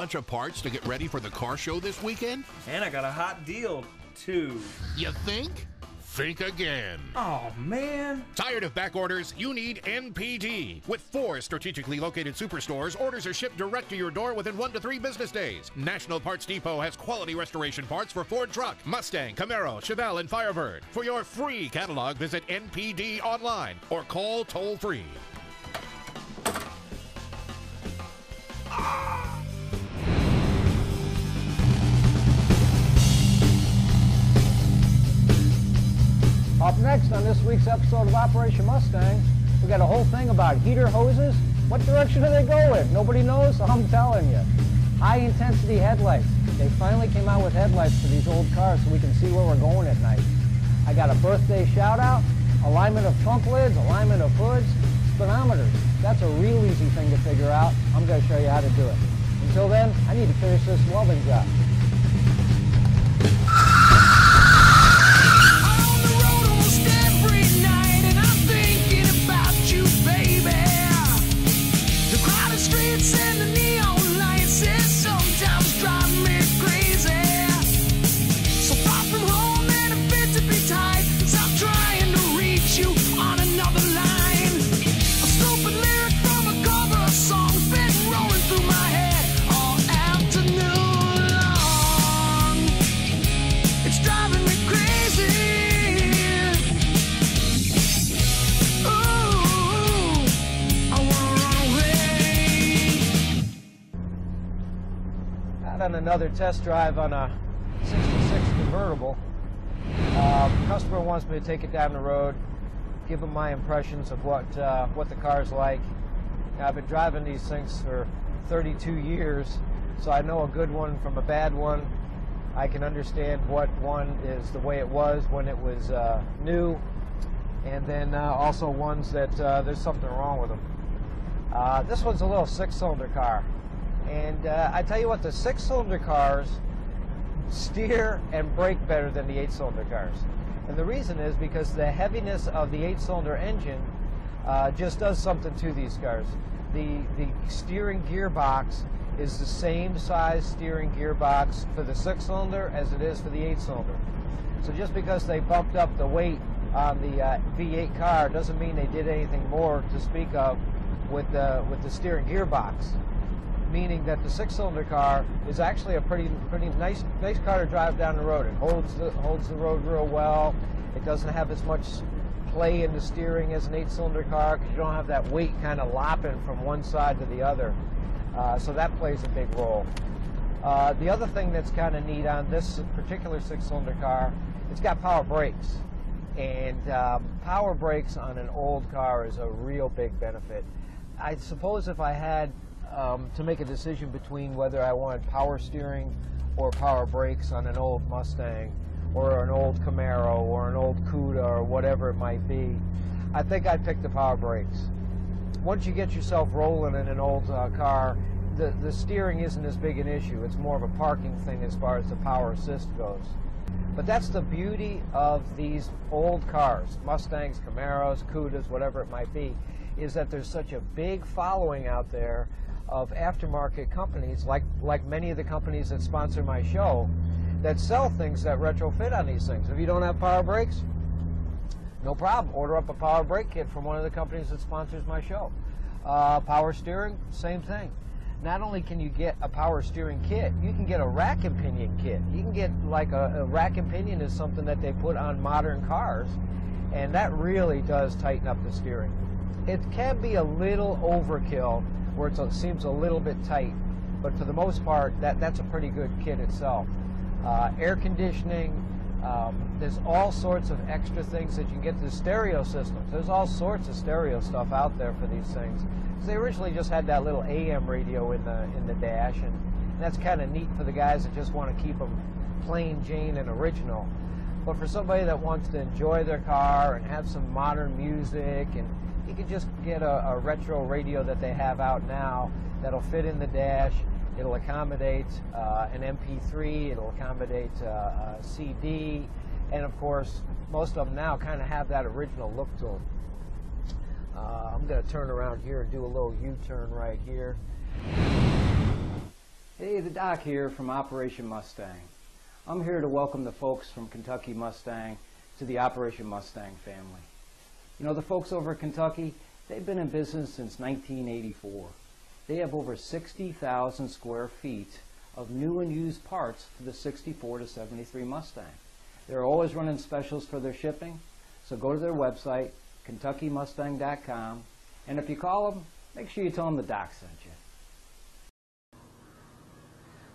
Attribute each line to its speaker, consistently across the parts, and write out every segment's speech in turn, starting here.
Speaker 1: bunch of parts to get ready for the car show this weekend?
Speaker 2: And I got a hot deal, too.
Speaker 1: You think? Think again.
Speaker 2: Oh, man.
Speaker 1: Tired of back orders? You need NPD. With 4 strategically located superstores, orders are shipped direct to your door within 1 to 3 business days. National Parts Depot has quality restoration parts for Ford truck, Mustang, Camaro, Chevelle, and Firebird. For your free catalog, visit NPD online or call toll-free.
Speaker 3: Up next on this week's episode of Operation Mustang, we got a whole thing about heater hoses. What direction do they go in? Nobody knows? I'm telling you. High-intensity headlights. They finally came out with headlights for these old cars so we can see where we're going at night. I got a birthday shout-out, alignment of trunk lids, alignment of hoods, speedometers. That's a real easy thing to figure out. I'm going to show you how to do it. Until then, I need to finish this welding job.
Speaker 4: And the neon lights, it sometimes drive me crazy. So far from home and a bit to be tight, stop trying to reach you on another line. A stupid lyric from a cover song's been rolling through my head all afternoon long. It's driving me crazy. Ooh, I wanna run away.
Speaker 3: On another test drive on a 66 convertible. Customer wants me to take it down the road, give him my impressions of what the car's like. Now, I've been driving these things for 32 years, so I know a good one from a bad one. I can understand what one is the way it was when it was new, and then also ones that there's something wrong with them. This one's a little 6-cylinder car. And I tell you what, the 6-cylinder cars steer and brake better than the 8-cylinder cars. And the reason is because the heaviness of the 8-cylinder engine just does something to these cars. The steering gearbox is the same size steering gearbox for the 6-cylinder as it is for the 8-cylinder. So just because they bumped up the weight on the V8 car doesn't mean they did anything more to speak of with the steering gearbox. Meaning that the 6-cylinder car is actually a pretty nice car to drive down the road. It holds the road real well. It doesn't have as much play in the steering as an 8-cylinder car because you don't have that weight kind of lopping from one side to the other. So that plays a big role. The other thing that's kind of neat on this particular 6-cylinder car, it's got power brakes. And power brakes on an old car is a real big benefit. I suppose if I had to make a decision between whether I wanted power steering or power brakes on an old Mustang or an old Camaro or an old Cuda or whatever it might be, I think I'd pick the power brakes. Once you get yourself rolling in an old car, the steering isn't as big an issue. It's more of a parking thing as far as the power assist goes. But that's the beauty of these old cars, Mustangs, Camaros, Cudas, whatever it might be, is that there's such a big following out there of aftermarket companies, like many of the companies that sponsor my show, that sell things that retrofit on these things. If you don't have power brakes, no problem. Order up a power brake kit from one of the companies that sponsors my show. Power steering, same thing. Not only can you get a power steering kit, you can get a rack and pinion kit. You can get like a rack and pinion is something that they put on modern cars, and that really does tighten up the steering. It can be a little overkill where it seems a little bit tight, but for the most part, that's a pretty good kit itself. Air conditioning, there's all sorts of extra things that you can get. The stereo systems, there's all sorts of stereo stuff out there for these things. They originally just had that little AM radio in the dash, and that's kind of neat for the guys that just want to keep them plain Jane and original. But for somebody that wants to enjoy their car and have some modern music, and you can just get a retro radio that they have out now that'll fit in the dash. It'll accommodate an MP3, it'll accommodate a CD, and of course, most of them now kind of have that original look to them. I'm going to turn around here and do a little U-turn right here. Hey, the Doc here from Operation Mustang. I'm here to welcome the folks from Kentucky Mustang to the Operation Mustang family. You know, the folks over at Kentucky, they've been in business since 1984. They have over 60,000 square feet of new and used parts for the 64 to 73 Mustang. They're always running specials for their shipping, so go to their website, KentuckyMustang.com, and if you call them, make sure you tell them the Doc sent you.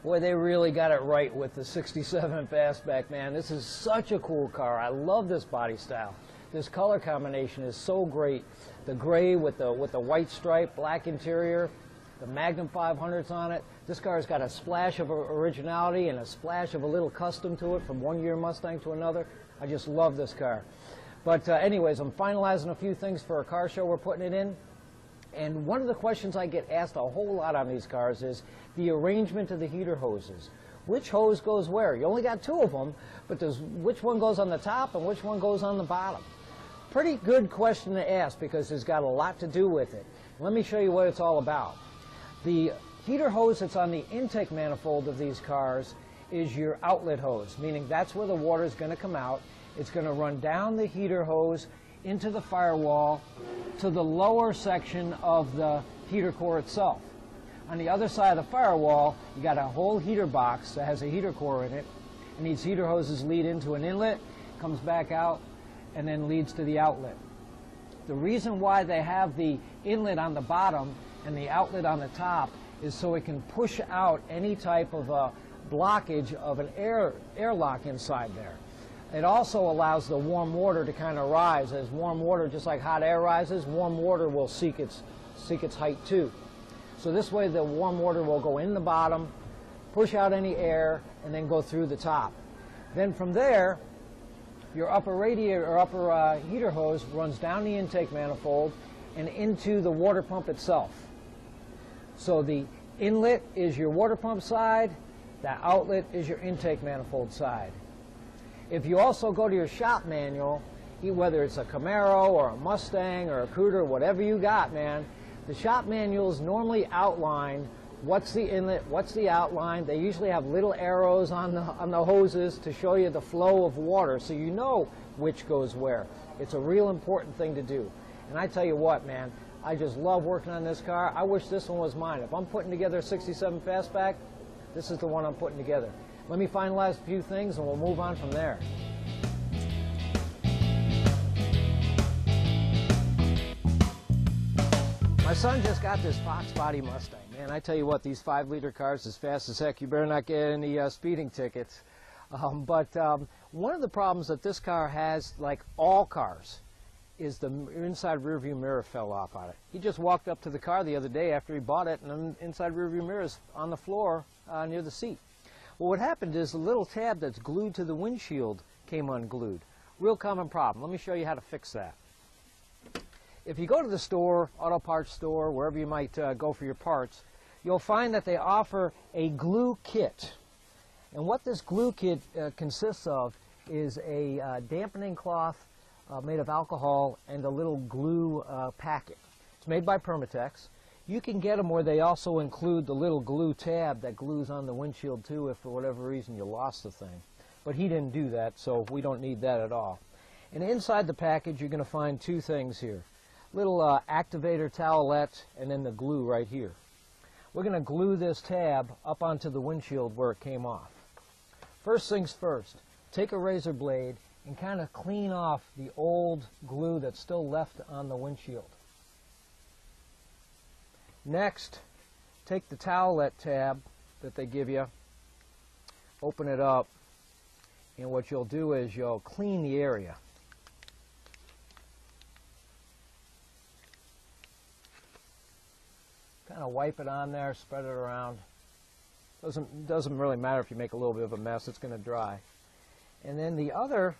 Speaker 3: Boy, they really got it right with the 67 Fastback, man. This is such a cool car. I love this body style. This color combination is so great. The gray with the white stripe, black interior, the Magnum 500s on it. This car's got a splash of originality and a splash of a little custom to it from one year Mustang to another. I just love this car. But anyways, I'm finalizing a few things for a car show we're putting it in. And one of the questions I get asked a whole lot on these cars is the arrangement of the heater hoses. Which hose goes where? You only got two of them, but which one goes on the top and which one goes on the bottom? Pretty good question to ask because it's got a lot to do with it. Let me show you what it's all about. The heater hose that's on the intake manifold of these cars is your outlet hose, meaning that's where the water is going to come out. It's going to run down the heater hose into the firewall to the lower section of the heater core itself. On the other side of the firewall, you got a whole heater box that has a heater core in it, and these heater hoses lead into an inlet, comes back out, and then leads to the outlet. The reason why they have the inlet on the bottom and the outlet on the top is so it can push out any type of a blockage of an airlock inside there. It also allows the warm water to kind of rise. As warm water, just like hot air rises, warm water will seek its height too. So this way the warm water will go in the bottom, push out any air, and then go through the top. Then from there, your upper radiator or upper heater hose runs down the intake manifold and into the water pump itself. So the inlet is your water pump side, the outlet is your intake manifold side. If you also go to your shop manual, whether it's a Camaro or a Mustang or a Cougar, whatever you got, man, the shop manuals normally outline what's the inlet, what's the outline. They usually have little arrows on the hoses to show you the flow of water so you know which goes where. It's a real important thing to do. And I tell you what, man, I just love working on this car. I wish this one was mine. If I'm putting together a 67 Fastback, this is the one I'm putting together. Let me finalize a few things and we'll move on from there. My son just got this Fox body Mustang. Man, I tell you what, these 5-liter cars as fast as heck. You better not get any speeding tickets. But one of the problems that this car has, like all cars, is the inside rearview mirror fell off on it. He just walked up to the car the other day after he bought it, and the inside rearview mirror is on the floor near the seat. Well, what happened is the little tab that's glued to the windshield came unglued. Real common problem. Let me show you how to fix that. If you go to the store, auto parts store, wherever you might go for your parts, you'll find that they offer a glue kit. And what this glue kit consists of is a dampening cloth made of alcohol and a little glue packet. It's made by Permatex. You can get them where they also include the little glue tab that glues on the windshield too if for whatever reason you lost the thing. But he didn't do that, so we don't need that at all. And inside the package you're going to find two things here. Little activator towelette and then the glue right here. We're going to glue this tab up onto the windshield where it came off. First things first, take a razor blade and kind of clean off the old glue that's still left on the windshield. Next, take the towelette tab that they give you, open it up, and what you'll do is you'll clean the area. Kind of wipe it on there, spread it around. Doesn't really matter if you make a little bit of a mess, it's going to dry. And then the other,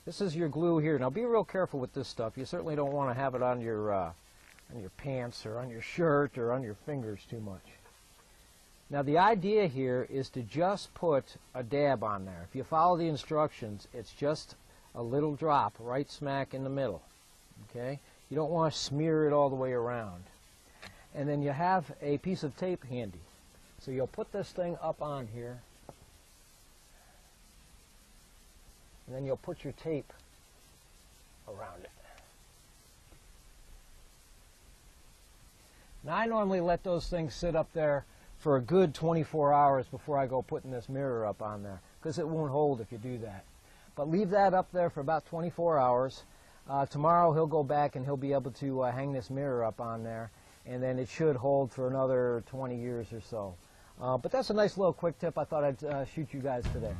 Speaker 3: this is your glue here. Now be real careful with this stuff. You certainly don't want to have it on your pants or on your shirt or on your fingers too much. Now the idea here is to just put a dab on there. If you follow the instructions, it's just a little drop right smack in the middle. Okay? You don't want to smear it all the way around. And then you have a piece of tape handy. So you'll put this thing up on here, and then you'll put your tape around it. Now I normally let those things sit up there for a good 24 hours before I go putting this mirror up on there, because it won't hold if you do that. But leave that up there for about 24 hours. Tomorrow he'll go back and he'll be able to hang this mirror up on there, and then it should hold for another 20 years or so. But that's a nice little quick tip I thought I'd shoot you guys today.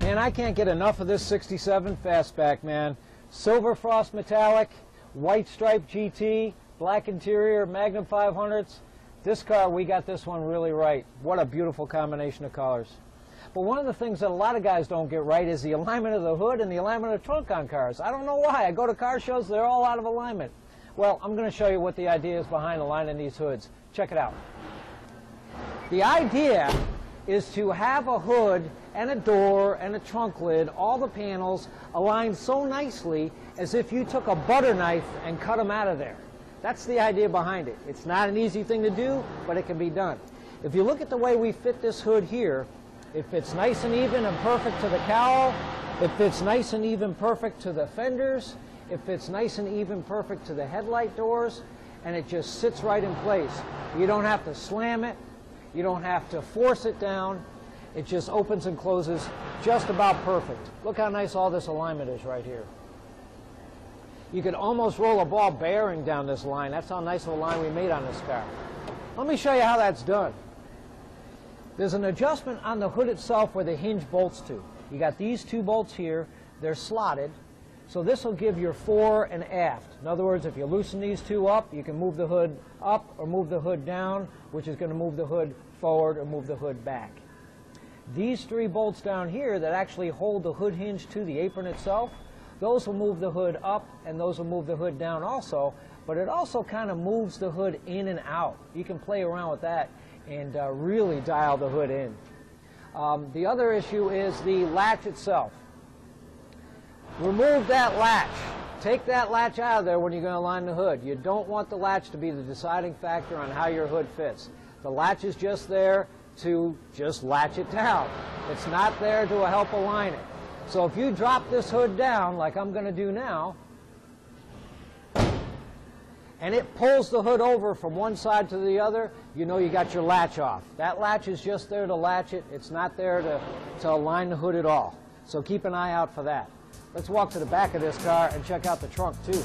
Speaker 3: Man, I can't get enough of this 67 Fastback, man. Silver Frost Metallic, white stripe GT, black interior, Magnum 500s. This car, we got this one really right. What a beautiful combination of colors. But one of the things that a lot of guys don't get right is the alignment of the hood and the alignment of the trunk on cars. I don't know why. I go to car shows, they're all out of alignment. Well, I'm going to show you what the idea is behind aligning these hoods. Check it out. The idea is to have a hood and a door and a trunk lid, all the panels aligned so nicely as if you took a butter knife and cut them out of there. That's the idea behind it. It's not an easy thing to do, but it can be done. If you look at the way we fit this hood here, it fits nice and even and perfect to the cowl. It fits nice and even perfect to the fenders. It fits nice and even perfect to the headlight doors, and it just sits right in place. You don't have to slam it. You don't have to force it down. It just opens and closes just about perfect. Look how nice all this alignment is right here. You could almost roll a ball bearing down this line. That's how nice of a line we made on this car. Let me show you how that's done. There's an adjustment on the hood itself where the hinge bolts to. You got these two bolts here. They're slotted. So this will give your fore and aft. In other words, if you loosen these two up, you can move the hood up or move the hood down, which is going to move the hood forward or move the hood back. These three bolts down here that actually hold the hood hinge to the apron itself, those will move the hood up and those will move the hood down also, but it also kind of moves the hood in and out. You can play around with that and really dial the hood in. The other issue is the latch itself. Remove that latch. Take that latch out of there when you're going to align the hood. You don't want the latch to be the deciding factor on how your hood fits. The latch is just there to just latch it down. It's not there to help align it. So if you drop this hood down, like I'm going to do now, and it pulls the hood over from one side to the other, you know you got your latch off. That latch is just there to latch it. It's not there to align the hood at all. So keep an eye out for that. Let's walk to the back of this car and check out the trunk too.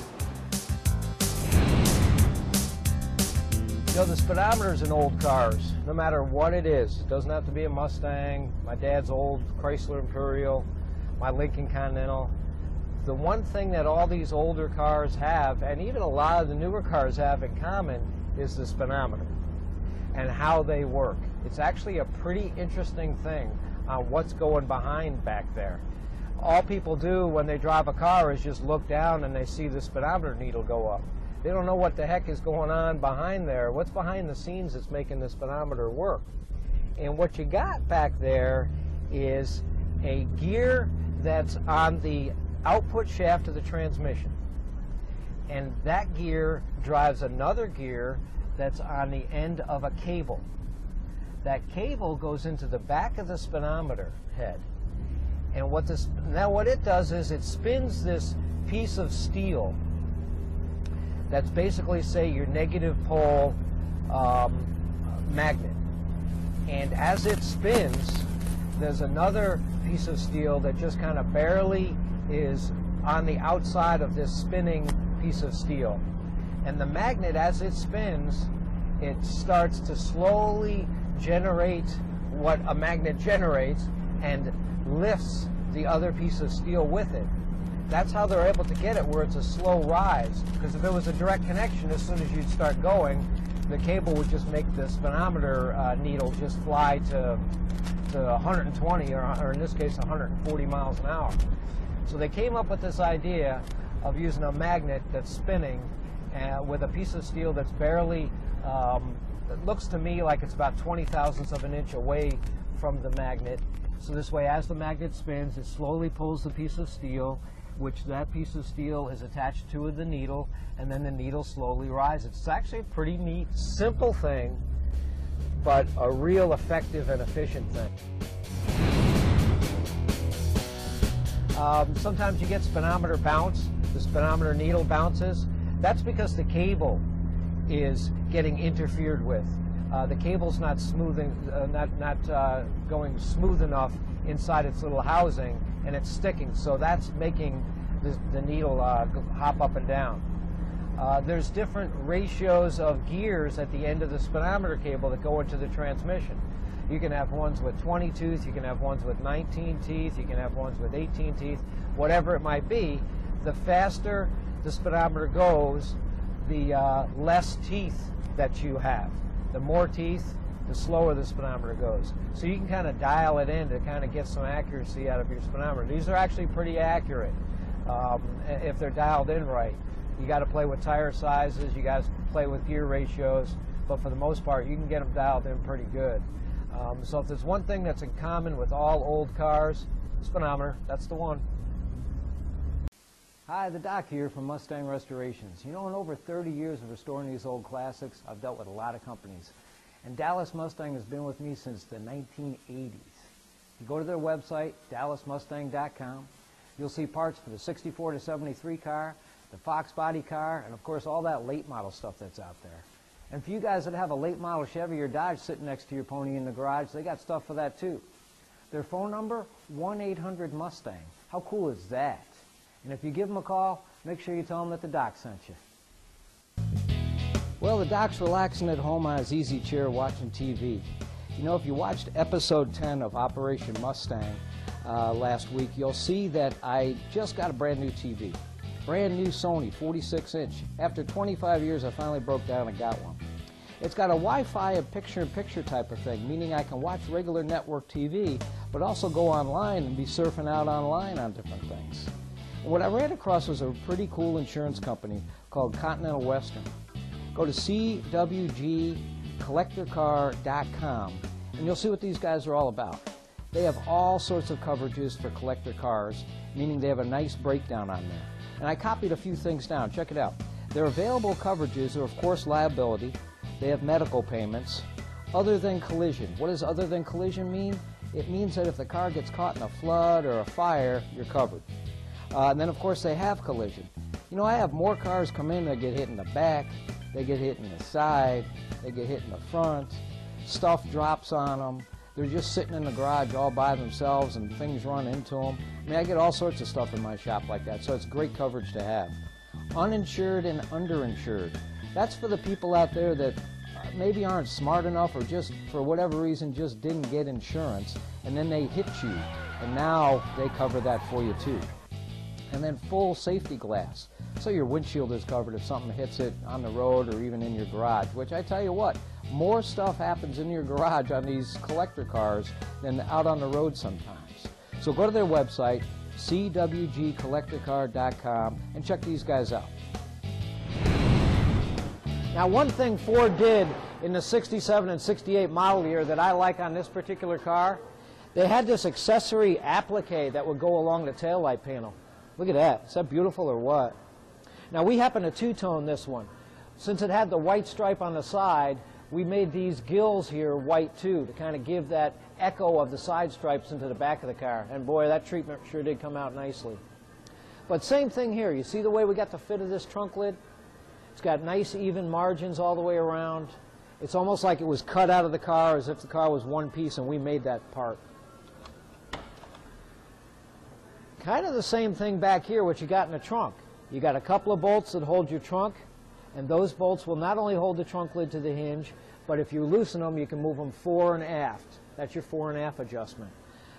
Speaker 3: You know, the speedometers in old cars, no matter what it is, it doesn't have to be a Mustang, my dad's old Chrysler Imperial, my Lincoln Continental. The one thing that all these older cars have, and even a lot of the newer cars have in common, is the speedometer and how they work. It's actually a pretty interesting thing on what's going behind back there. All people do when they drive a car is just look down and they see the speedometer needle go up. They don't know what the heck is going on behind there. What's behind the scenes that's making the speedometer work? And what you got back there is a gear that's on the output shaft of the transmission. And that gear drives another gear that's on the end of a cable. That cable goes into the back of the speedometer head. And what it does is it spins this piece of steel that's basically, say, your negative pole magnet. And as it spins, there's another piece of steel that just kind of barely is on the outside of this spinning piece of steel. And the magnet, as it spins, it starts to slowly generate what a magnet generates and lifts the other piece of steel with it. That's how they're able to get it where it's a slow rise. Because if it was a direct connection, as soon as you'd start going, the cable would just make the speedometer needle just fly to 120 or in this case 140 miles an hour. So they came up with this idea of using a magnet that's spinning with a piece of steel that's barely, it looks to me like it's about 20,000ths of an inch away from the magnet. So this way, as the magnet spins, it slowly pulls the piece of steel, which that piece of steel is attached to the needle, and then the needle slowly rises. It's actually a pretty neat, simple thing, but a real effective and efficient thing. Sometimes you get speedometer bounce. The speedometer needle bounces. That's because the cable is getting interfered with. The cable's not smoothing, not going smooth enough inside its little housing, and it's sticking. So that's making the needle hop up and down. There's different ratios of gears at the end of the speedometer cable that go into the transmission. You can have ones with 20 teeth, you can have ones with 19 teeth, you can have ones with 18 teeth, whatever it might be. The faster the speedometer goes, the less teeth that you have. The more teeth, the slower the speedometer goes. So you can kind of dial it in to kind of get some accuracy out of your speedometer. These are actually pretty accurate if they're dialed in right. You got to play with tire sizes, you got to play with gear ratios, but for the most part you can get them dialed in pretty good. So if there's one thing that's in common with all old cars, speedometer, that's the one. Hi, the Doc here from Mustang Restorations. You know, in over 30 years of restoring these old classics, I've dealt with a lot of companies. And Dallas Mustang has been with me since the 1980s. If you go to their website, dallasmustang.com, you'll see parts for the 64 to 73 car, the Fox body car, and of course all that late model stuff that's out there. And for you guys that have a late model Chevy or Dodge sitting next to your pony in the garage, they got stuff for that too. Their phone number, 1-800-MUSTANG. How cool is that? And if you give them a call, make sure you tell them that the Doc sent you. Well, the Doc's relaxing at home on his easy chair watching TV. You know, if you watched episode 10 of Operation Mustang last week, you'll see that I just got a brand new TV. Brand new Sony 46-inch. After 25 years, I finally broke down and got one. It's got a Wi-Fi, a picture-in-picture type of thing, meaning I can watch regular network TV, but also go online and be surfing out online on different things. And what I ran across was a pretty cool insurance company called Continental Western. Go to CWGcollectorcar.com and you'll see what these guys are all about. They have all sorts of coverages for collector cars, meaning they have a nice breakdown on there. And I copied a few things down. Check it out. Their available coverages are, of course, liability. They have medical payments. Other than collision. What does other than collision mean? It means that if the car gets caught in a flood or a fire, you're covered. And then, of course, they have collision. You know, I have more cars come in that get hit in the back, they get hit in the side, they get hit in the front, stuff drops on them, they're just sitting in the garage all by themselves and things run into them. I mean, I get all sorts of stuff in my shop like that, so it's great coverage to have. Uninsured and underinsured. That's for the people out there that maybe aren't smart enough or just, for whatever reason, just didn't get insurance, and then they hit you, and now they cover that for you too. And then full safety glass. So your windshield is covered if something hits it on the road or even in your garage, which I tell you what, more stuff happens in your garage on these collector cars than out on the road sometimes. So go to their website, CWGcollectorcar.com, and check these guys out. Now, one thing Ford did in the 67 and 68 model year that I like on this particular car, they had this accessory applique that would go along the taillight panel. Look at that. Is that beautiful or what? Now, we happen to two-tone this one. Since it had the white stripe on the side, we made these gills here white too to kind of give that echo of the side stripes into the back of the car. And boy, that treatment sure did come out nicely. But same thing here. You see the way we got the fit of this trunk lid? It's got nice even margins all the way around. It's almost like it was cut out of the car as if the car was one piece and we made that part. Kind of the same thing back here, what you got in the trunk. You got a couple of bolts that hold your trunk, and those bolts will not only hold the trunk lid to the hinge, but if you loosen them, you can move them fore and aft. That's your fore and aft adjustment.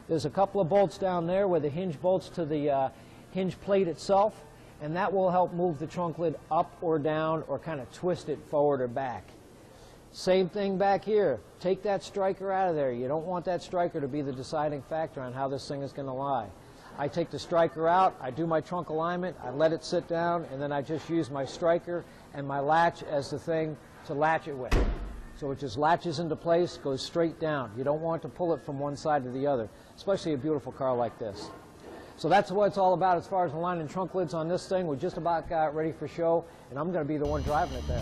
Speaker 3: There's a couple of bolts down there where the hinge bolts to the hinge plate itself, and that will help move the trunk lid up or down or kind of twist it forward or back. Same thing back here. Take that striker out of there. You don't want that striker to be the deciding factor on how this thing is going to lie. I take the striker out, I do my trunk alignment, I let it sit down, and then I just use my striker and my latch as the thing to latch it with. So it just latches into place, goes straight down. You don't want to pull it from one side to the other, especially a beautiful car like this. So that's what it's all about as far as the line and trunk lids on this thing. We just about got ready for show, and I'm going to be the one driving it there.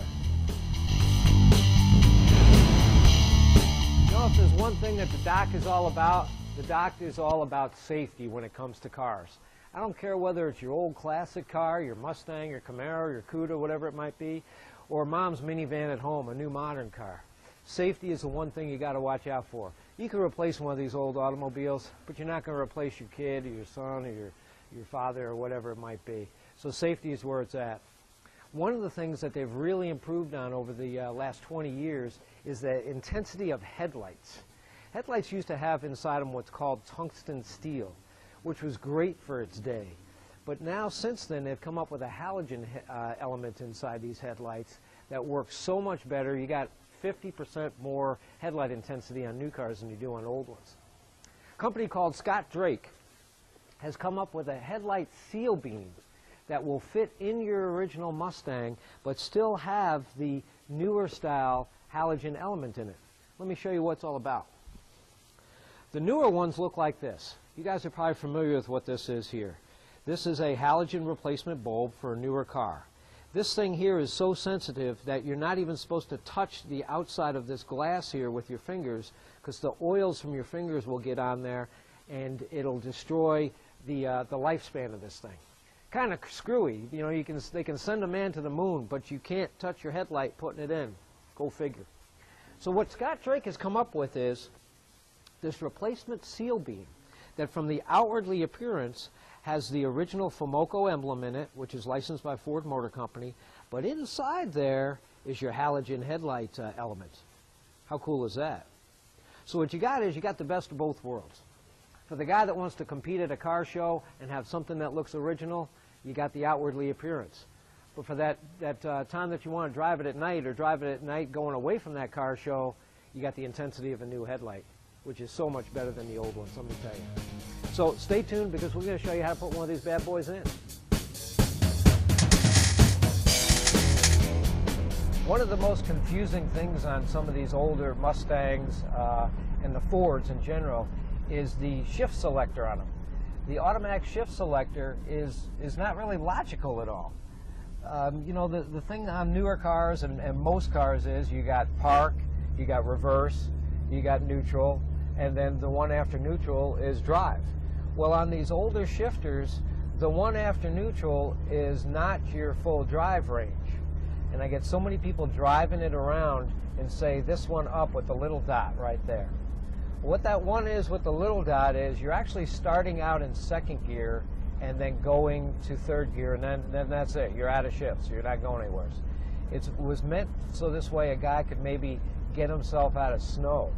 Speaker 3: You know, if there's one thing that the dock is all about, the dock is all about safety when it comes to cars. I don't care whether it's your old classic car, your Mustang, your Camaro, your Cuda, whatever it might be, or mom's minivan at home, a new modern car. Safety is the one thing you got to watch out for. You can replace one of these old automobiles, but you're not going to replace your kid or your son or your father or whatever it might be. So safety is where it's at. One of the things that they've really improved on over the last 20 years is the intensity of headlights. Headlights used to have inside them what's called tungsten steel, which was great for its day. But now, since then, they've come up with a halogen element inside these headlights that works so much better. You got 50% more headlight intensity on new cars than you do on old ones. A company called Scott Drake has come up with a headlight seal beam that will fit in your original Mustang, but still have the newer style halogen element in it. Let me show you what it's all about. The newer ones look like this. You guys are probably familiar with what this is here. This is a halogen replacement bulb for a newer car. This thing here is so sensitive that you're not even supposed to touch the outside of this glass here with your fingers, because the oils from your fingers will get on there and it'll destroy the lifespan of this thing. Kind of screwy. You know, they can send a man to the moon, but you can't touch your headlight putting it in. Go figure. So what Scott Drake has come up with is this replacement seal beam that from the outwardly appearance has the original Fomoco emblem in it, which is licensed by Ford Motor Company, but inside there is your halogen headlight element. How cool is that? So what you got is you got the best of both worlds. For the guy that wants to compete at a car show and have something that looks original, you got the outwardly appearance. But for that time that you want to drive it at night or drive it at night going away from that car show, you got the intensity of a new headlight, which is so much better than the old ones, let me tell you. So stay tuned, because we're going to show you how to put one of these bad boys in. One of the most confusing things on some of these older Mustangs and the Fords in general is the shift selector on them. The automatic shift selector is not really logical at all. You know, the thing on newer cars and most cars is you got park, you got reverse, you got neutral, and then the one after neutral is drive. Well, on these older shifters, the one after neutral is not your full drive range. And I get so many people driving it around and say this one up with the little dot right there. What that one is with the little dot is you're actually starting out in second gear and then going to third gear, and then that's it. You're out of shift, so you're not going anywhere. It was meant so this way a guy could maybe get himself out of snow.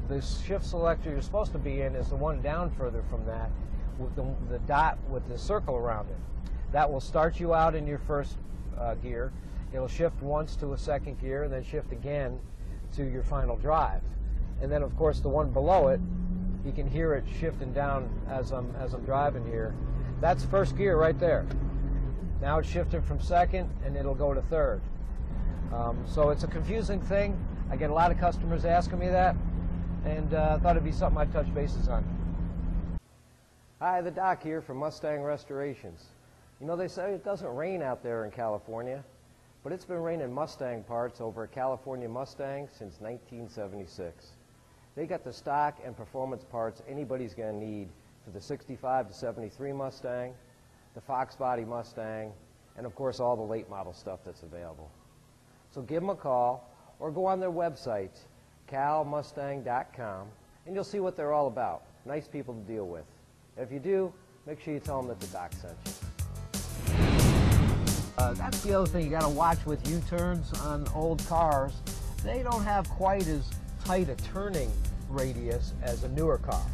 Speaker 3: The shift selector you're supposed to be in is the one down further from that, with the dot with the circle around it. That will start you out in your first gear. It'll shift once to a second gear and then shift again to your final drive. And then, of course, the one below it, you can hear it shifting down as I'm driving here. That's first gear right there. Now it's shifting from second, and it'll go to third. So it's a confusing thing. I get a lot of customers asking me that, and thought it'd be something I'd touch bases on. Hi, the Doc here from Mustang Restorations. You know, they say it doesn't rain out there in California, but it's been raining Mustang parts over a California Mustang since 1976. They got the stock and performance parts anybody's going to need for the 65 to 73 Mustang, the Fox Body Mustang, and of course all the late model stuff that's available. So give them a call or go on their website, calmustang.com, and you'll see what they're all about. Nice people to deal with. If you do, make sure you tell them that the Doc sent you. That's the other thing you got to watch with U-turns on old cars. They don't have quite as tight a turning radius as a newer car.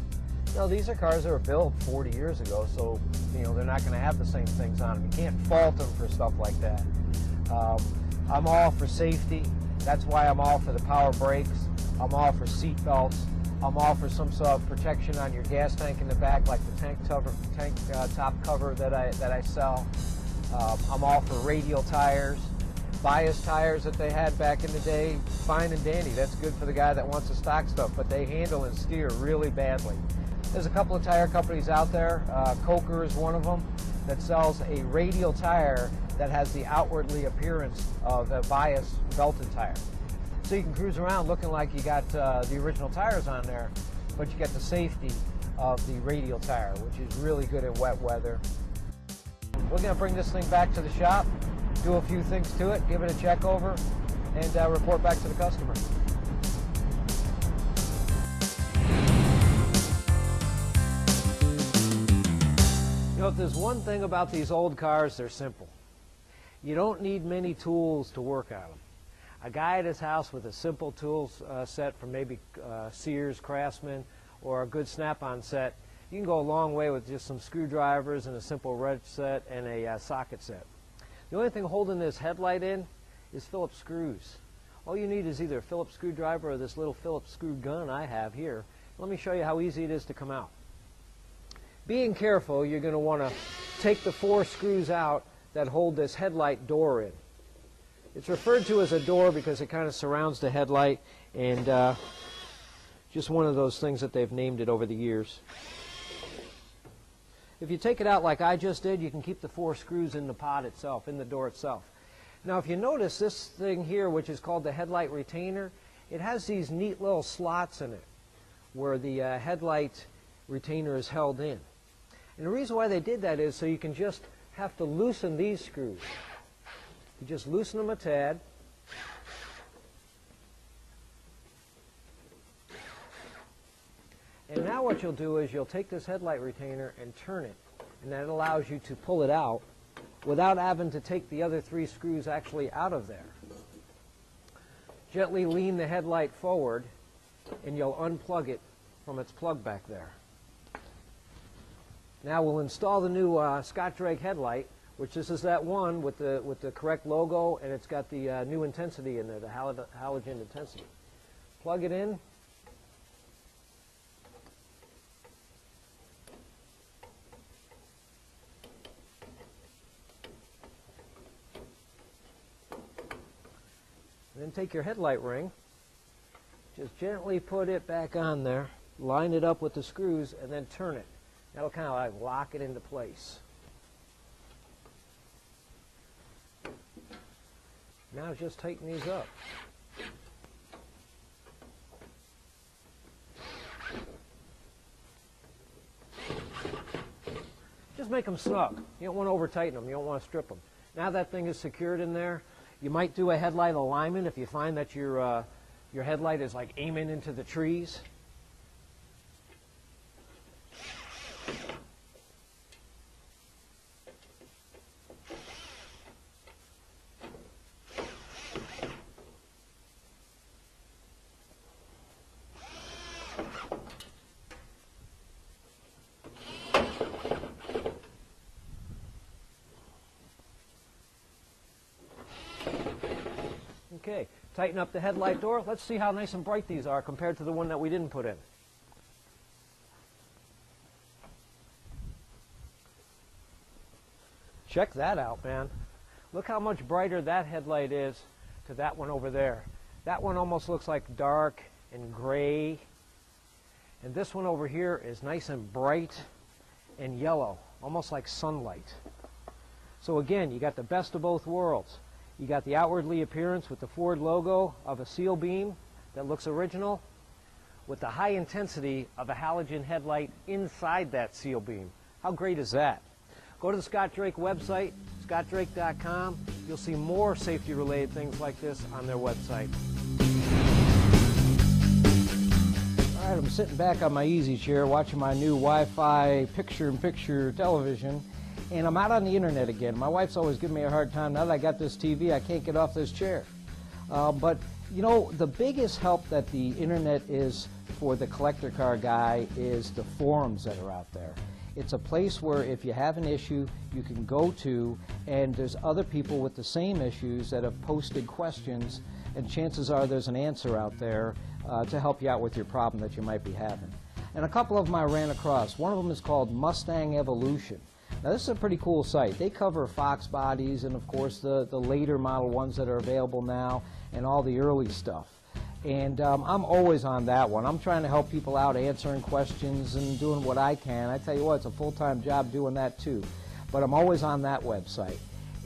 Speaker 3: You know, these are cars that were built 40 years ago, so you know they're not going to have the same things on them. You can't fault them for stuff like that. I'm all for safety. That's why I'm all for the power brakes. I'm all for seat belts. I'm all for some sort of protection on your gas tank in the back, like the tank top cover that I sell. I'm all for radial tires. Bias tires that they had back in the day, fine and dandy. That's good for the guy that wants the stock stuff, but they handle and steer really badly. There's a couple of tire companies out there. Coker is one of them that sells a radial tire that has the outwardly appearance of a bias belted tire. So you can cruise around looking like you got the original tires on there, but you get the safety of the radial tire, which is really good in wet weather. We're going to bring this thing back to the shop, do a few things to it, give it a check over, and report back to the customer. You know, if there's one thing about these old cars, they're simple. You don't need many tools to work on them. A guy at his house with a simple tools set from maybe Sears, Craftsman, or a good snap-on set, you can go a long way with just some screwdrivers and a simple wrench set and a socket set. The only thing holding this headlight in is Phillips screws. All you need is either a Phillips screwdriver or this little Phillips screw gun I have here. Let me show you how easy it is to come out. Being careful, you're going to want to take the 4 screws out that hold this headlight door in. It's referred to as a door because it kind of surrounds the headlight, and just one of those things that they've named it over the years. If you take it out like I just did, you can keep the 4 screws in the pod itself, in the door itself. Now if you notice this thing here, which is called the headlight retainer, it has these neat little slots in it where the headlight retainer is held in. And the reason why they did that is so you can just have to loosen these screws. You just loosen them a tad. And now what you'll do is you'll take this headlight retainer and turn it, and that allows you to pull it out without having to take the other 3 screws actually out of there. Gently lean the headlight forward and you'll unplug it from its plug back there. Now we'll install the new Scott Drake headlight, which this is that one with the correct logo, and it's got the new intensity in there, the halogen intensity. Plug it in. Then take your headlight ring, just gently put it back on there, line it up with the screws, and then turn it. That'll kind of like lock it into place. Now just tighten these up. Just make them snug. You don't want to over-tighten them. You don't want to strip them. Now that thing is secured in there, you might do a headlight alignment if you find that your headlight is like aiming into the trees. Okay, tighten up the headlight door. Let's see how nice and bright these are compared to the one that we didn't put in. Check that out, man. Look how much brighter that headlight is to that one over there. That one almost looks like dark and gray. And this one over here is nice and bright and yellow, almost like sunlight. So again, you got the best of both worlds. You got the outwardly appearance with the Ford logo of a seal beam that looks original, with the high intensity of a halogen headlight inside that seal beam. How great is that? Go to the Scott Drake website, scottdrake.com. You'll see more safety-related things like this on their website. All right, I'm sitting back on my easy chair watching my new Wi-Fi picture-in-picture television. And I'm out on the internet again. My wife's always giving me a hard time. Now that I got this TV, I can't get off this chair. But, you know, the biggest help that the internet is for the collector car guy is the forums that are out there. It's a place where if you have an issue, you can go to, and there's other people with the same issues that have posted questions, and chances are there's an answer out there to help you out with your problem that you might be having. And a couple of them I ran across. One of them is called Mustang Evolution. Now this is a pretty cool site. They cover Fox bodies and of course the later model ones that are available now and all the early stuff. And I'm always on that one. I'm trying to help people out, answering questions and doing what I can. I tell you what, it's a full-time job doing that too. But I'm always on that website.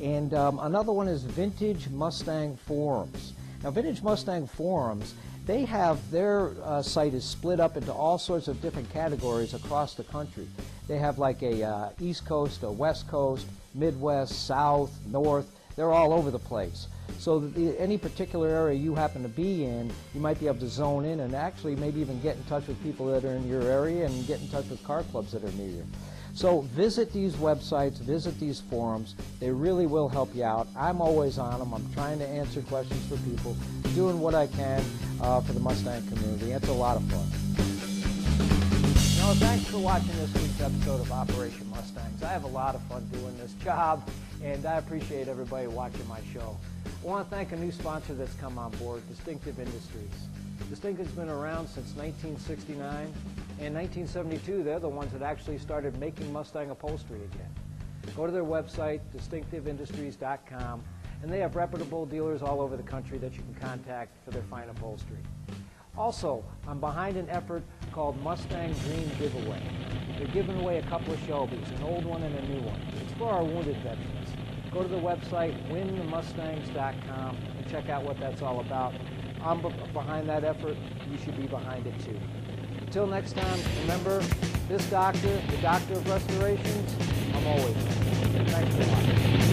Speaker 3: And another one is Vintage Mustang Forums. Now, Vintage Mustang Forums, they have their site is split up into all sorts of different categories across the country. They have like a East Coast, a West Coast, Midwest, South, North. They're all over the place. So any particular area you happen to be in, you might be able to zone in and actually maybe even get in touch with people that are in your area and get in touch with car clubs that are near you. So visit these websites, visit these forums. They really will help you out. I'm always on them. I'm trying to answer questions for people, doing what I can for the Mustang community. It's a lot of fun. Now, thanks for watching this week's episode of Operation Mustangs. I have a lot of fun doing this job, and I appreciate everybody watching my show. I want to thank a new sponsor that's come on board, Distinctive Industries. Distinctive's been around since 1969. In 1972, they're the ones that actually started making Mustang upholstery again. Go to their website, distinctiveindustries.com, and they have reputable dealers all over the country that you can contact for their fine upholstery. Also, I'm behind an effort called Mustang Dream Giveaway. They're giving away a couple of Shelbys, an old one and a new one. It's for our wounded veterans. Go to the website, winthemustangs.com, and check out what that's all about. I'm behind that effort. You should be behind it too. Until next time, remember, this doctor, the doctor of restorations, I'm always. Thanks for watching.